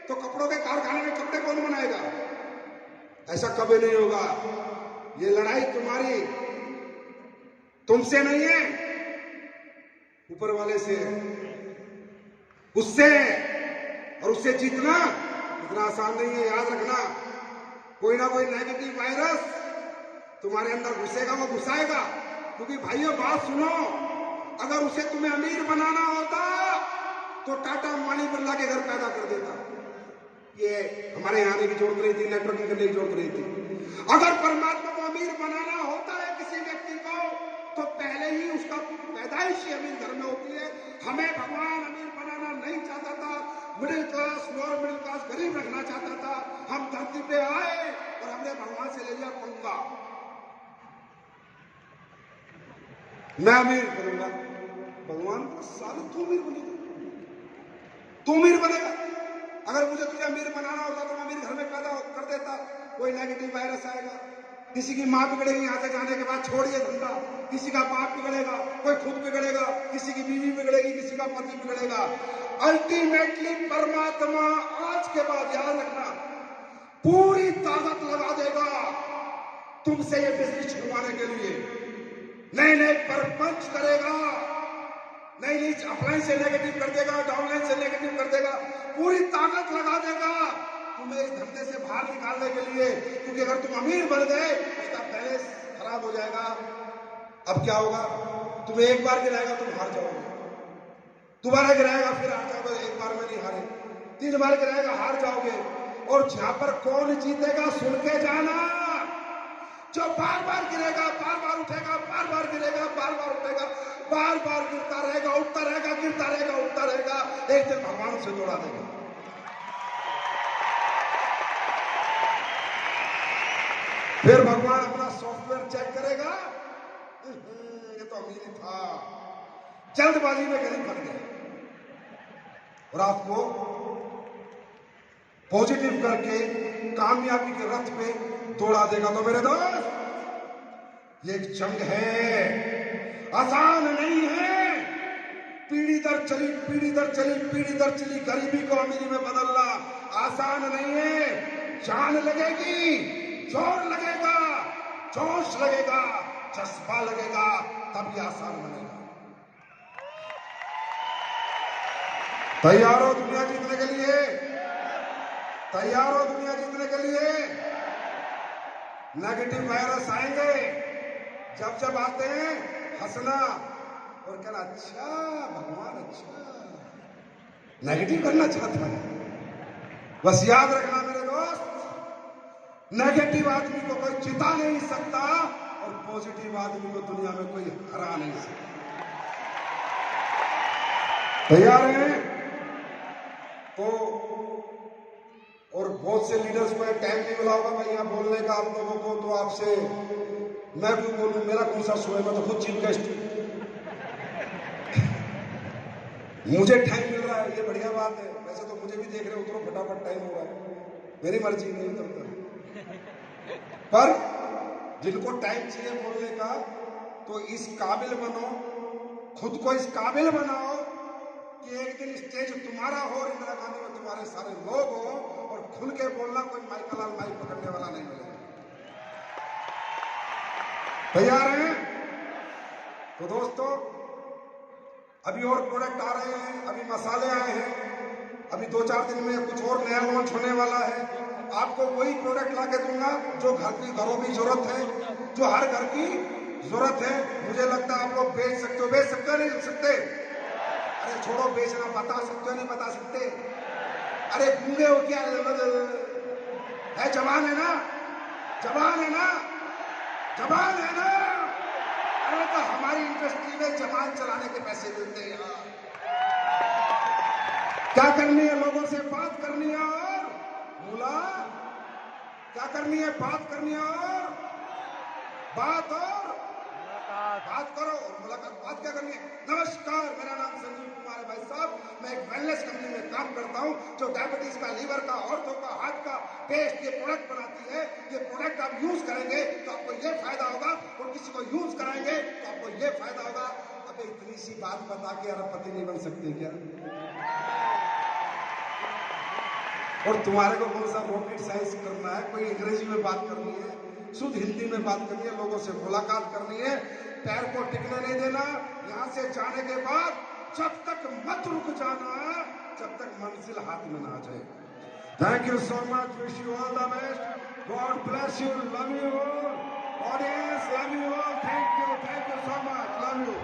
[SPEAKER 1] तो कपड़ों के कारखाने में कपड़े कौन बनाएगा? ऐसा कभी नहीं होगा। ये लड़ाई तुम्हारी तुमसे नहीं है, ऊपर वाले से। उससे और उससे जीतना इतना आसान नहीं है, याद रखना। कोई ना कोई नेगेटिव वायरस तुम्हारे अंदर घुसेगा, वो घुसाएगा। क्योंकि भाइयों बात सुनो, अगर उसे तुम्हें अमीर बनाना होता तो टाटा अंबानी बिरला के घर पैदा कर देता। ये हमारे यहाँ आने की जरूरत नहीं थी, नेटवर्किंग करने की जरूरत नहीं थी। अगर परमात्मा को अमीर बनाना होता है किसी व्यक्ति को तो पहले ही उसका पैदाइश ही अमीर घर में होती है। हमें भगवान अमीर बनाना नहीं चाहता था, middle class lower middle class गरीब रखना चाहता था। हम धरती पे आए और हमने भगवान से ले लिया पंगा, मैं अमीर बनूंगा। भगवान साल तू अमीर बनेगा, तू अमीर बनेगा। अगर मुझे तुझे अमीर बनाना होता तो मैं अमीर घर में पैदा कर देता। कोई नेगेटिव वायरस आएगा, किसी की मां बिगड़ेगी यहाँ से जाने के बाद, छोड़िए धंधा। किसी का बाप बिगड़ेगा, कोई खुद बिगड़ेगा, किसी की बीवी बिगड़ेगी, किसी का पति बिगड़ेगा। अल्टीमेटली परमात्मा आज के बाद याद रखना पूरी ताकत लगा देगा तुमसे ये बिजली छुड़वाने के लिए। नए नए परपंच करेगा, नई नई अपलाइन से नेगेटिव कर देगा, डाउनलाइन से नेगेटिव कर देगा, पूरी ताकत लगा देगा तुम्हें इस धंधे से बाहर निकालने के लिए। क्योंकि अगर तुम अमीर बन गए उसका बैलेंस खराब हो जाएगा। अब क्या होगा? तुम्हें एक बार गिराएगा तुम हार जाओगे, दोबारा गिराएगा फिर हार जाओगे, एक बार में नहीं हारे, 3 बार गिराएगा हार जाओगे। और जहां पर कौन जीतेगा सुन के जाना, जो बार बार गिरेगा, बार बार उठेगा, बार बार गिरेगा, बार बार उठेगा, बार बार गिरता रहेगा, उठता रहेगा, गिरता रहेगा, उठता रहेगा, एक दिन भगवान से जोड़ा देगा। फिर भगवान अपना सॉफ्टवेयर चेक करेगा, ये तो अमीर था, जल्दबाजी में गरीब बन गया। और आपको पॉजिटिव करके कामयाबी के रथ पे दौड़ा देगा। तो मेरे दोस्त ये एक जंग है, आसान नहीं है। पीढ़ी दर चली, पीढ़ी दर चली, पीढ़ी दर चली गरीबी को अमीरी में बदलना आसान नहीं है। जान लगेगी, जोर लगेगा, जोश लगेगा, जज्बा लगेगा, तब ये आसान बनेगा। तैयार हो दुनिया जीतने के लिए? तैयार हो दुनिया जीतने के लिए? नेगेटिव वायरस आएंगे, जब जब आते हैं हंसना और कहना अच्छा भगवान अच्छा, नेगेटिव करना चाहता है। बस याद रखना मेरे दोस्त, नेगेटिव आदमी को कोई जिता नहीं सकता और पॉजिटिव आदमी को दुनिया में कोई हरा नहीं सकता। तैयार हैं? तो और बहुत से लीडर्स को टाइम नहीं मिला होगा भाई यहाँ बोलने का आप लोगों को, तो आपसे मैं क्यों बोलूं, मेरा कौन सा शो है, मैं तो खुद चीफ गेस्ट हूं। मुझे टाइम मिल रहा है, ये बढ़िया बात है। वैसे तो मुझे भी देख रहे हो, उतरो फटाफट, टाइम हो रहा है, मेरी मर्जी नहीं उतरता। पर जिनको टाइम चाहिए बोलने का, तो इस काबिल बनो, खुद को इस काबिल बनाओ कि एक दिन स्टेज तुम्हारा हो, इंदिरा गांधी में तुम्हारे सारे लोग हो और खुल के बोलना, कोई माइकल लाल माइक पकड़ने वाला नहीं मिलेगा। तैयार हैं? तो दोस्तों अभी और प्रोडक्ट आ रहे हैं, अभी मसाले आए हैं, अभी 2-4 दिन में कुछ और नया लॉन्च होने वाला है। आपको वही प्रोडक्ट ला के दूंगा जो घरों की जरूरत है, जो हर घर की जरूरत है। मुझे लगता है आप लोग बेच सकते हो नहीं बेच सकते? अरे छोड़ो बेचना, बता सकते हो नहीं बता सकते? अरे गूंगे हो क्या है? जवान है ना, जवान है ना, जवान है ना? अरे तो हमारी इंडस्ट्री में जवान चलाने के पैसे मिलते हैं यार। क्या करनी है? लोगों से बात करनी है और बोला क्या करनी है? बात करनी है और बात करो और मुलाकात। बात क्या करनी है? नमस्कार, मेरा नाम संजीव कुमार है भाई साहब। मैं एक वेलनेस कंपनी में काम करता हूं जो डायबिटीज का, लीवर का, औरतों का, हार्ट का पेस्ट ये प्रोडक्ट बनाती है। ये प्रोडक्ट आप यूज करेंगे तो आपको ये फायदा होगा और किसी को यूज कराएंगे तो आपको ये फायदा होगा। अबे इतनी सी बात बता के अरबपति नहीं बन सकते क्या? और तुम्हारे को कौन सा रॉकेट साइंस करना है? कोई अंग्रेजी में बात करनी है, शुद्ध हिंदी में बात करनी है, लोगों से मुलाकात करनी है, पैर को टिकने नहीं देना। यहां से जाने के बाद जब तक मत रुक जाना जब तक मंजिल हाथ में ना आ जाए। Thank you so much, wish you all the best, God bless you, love you all audience, love you all, thank you so much, love you.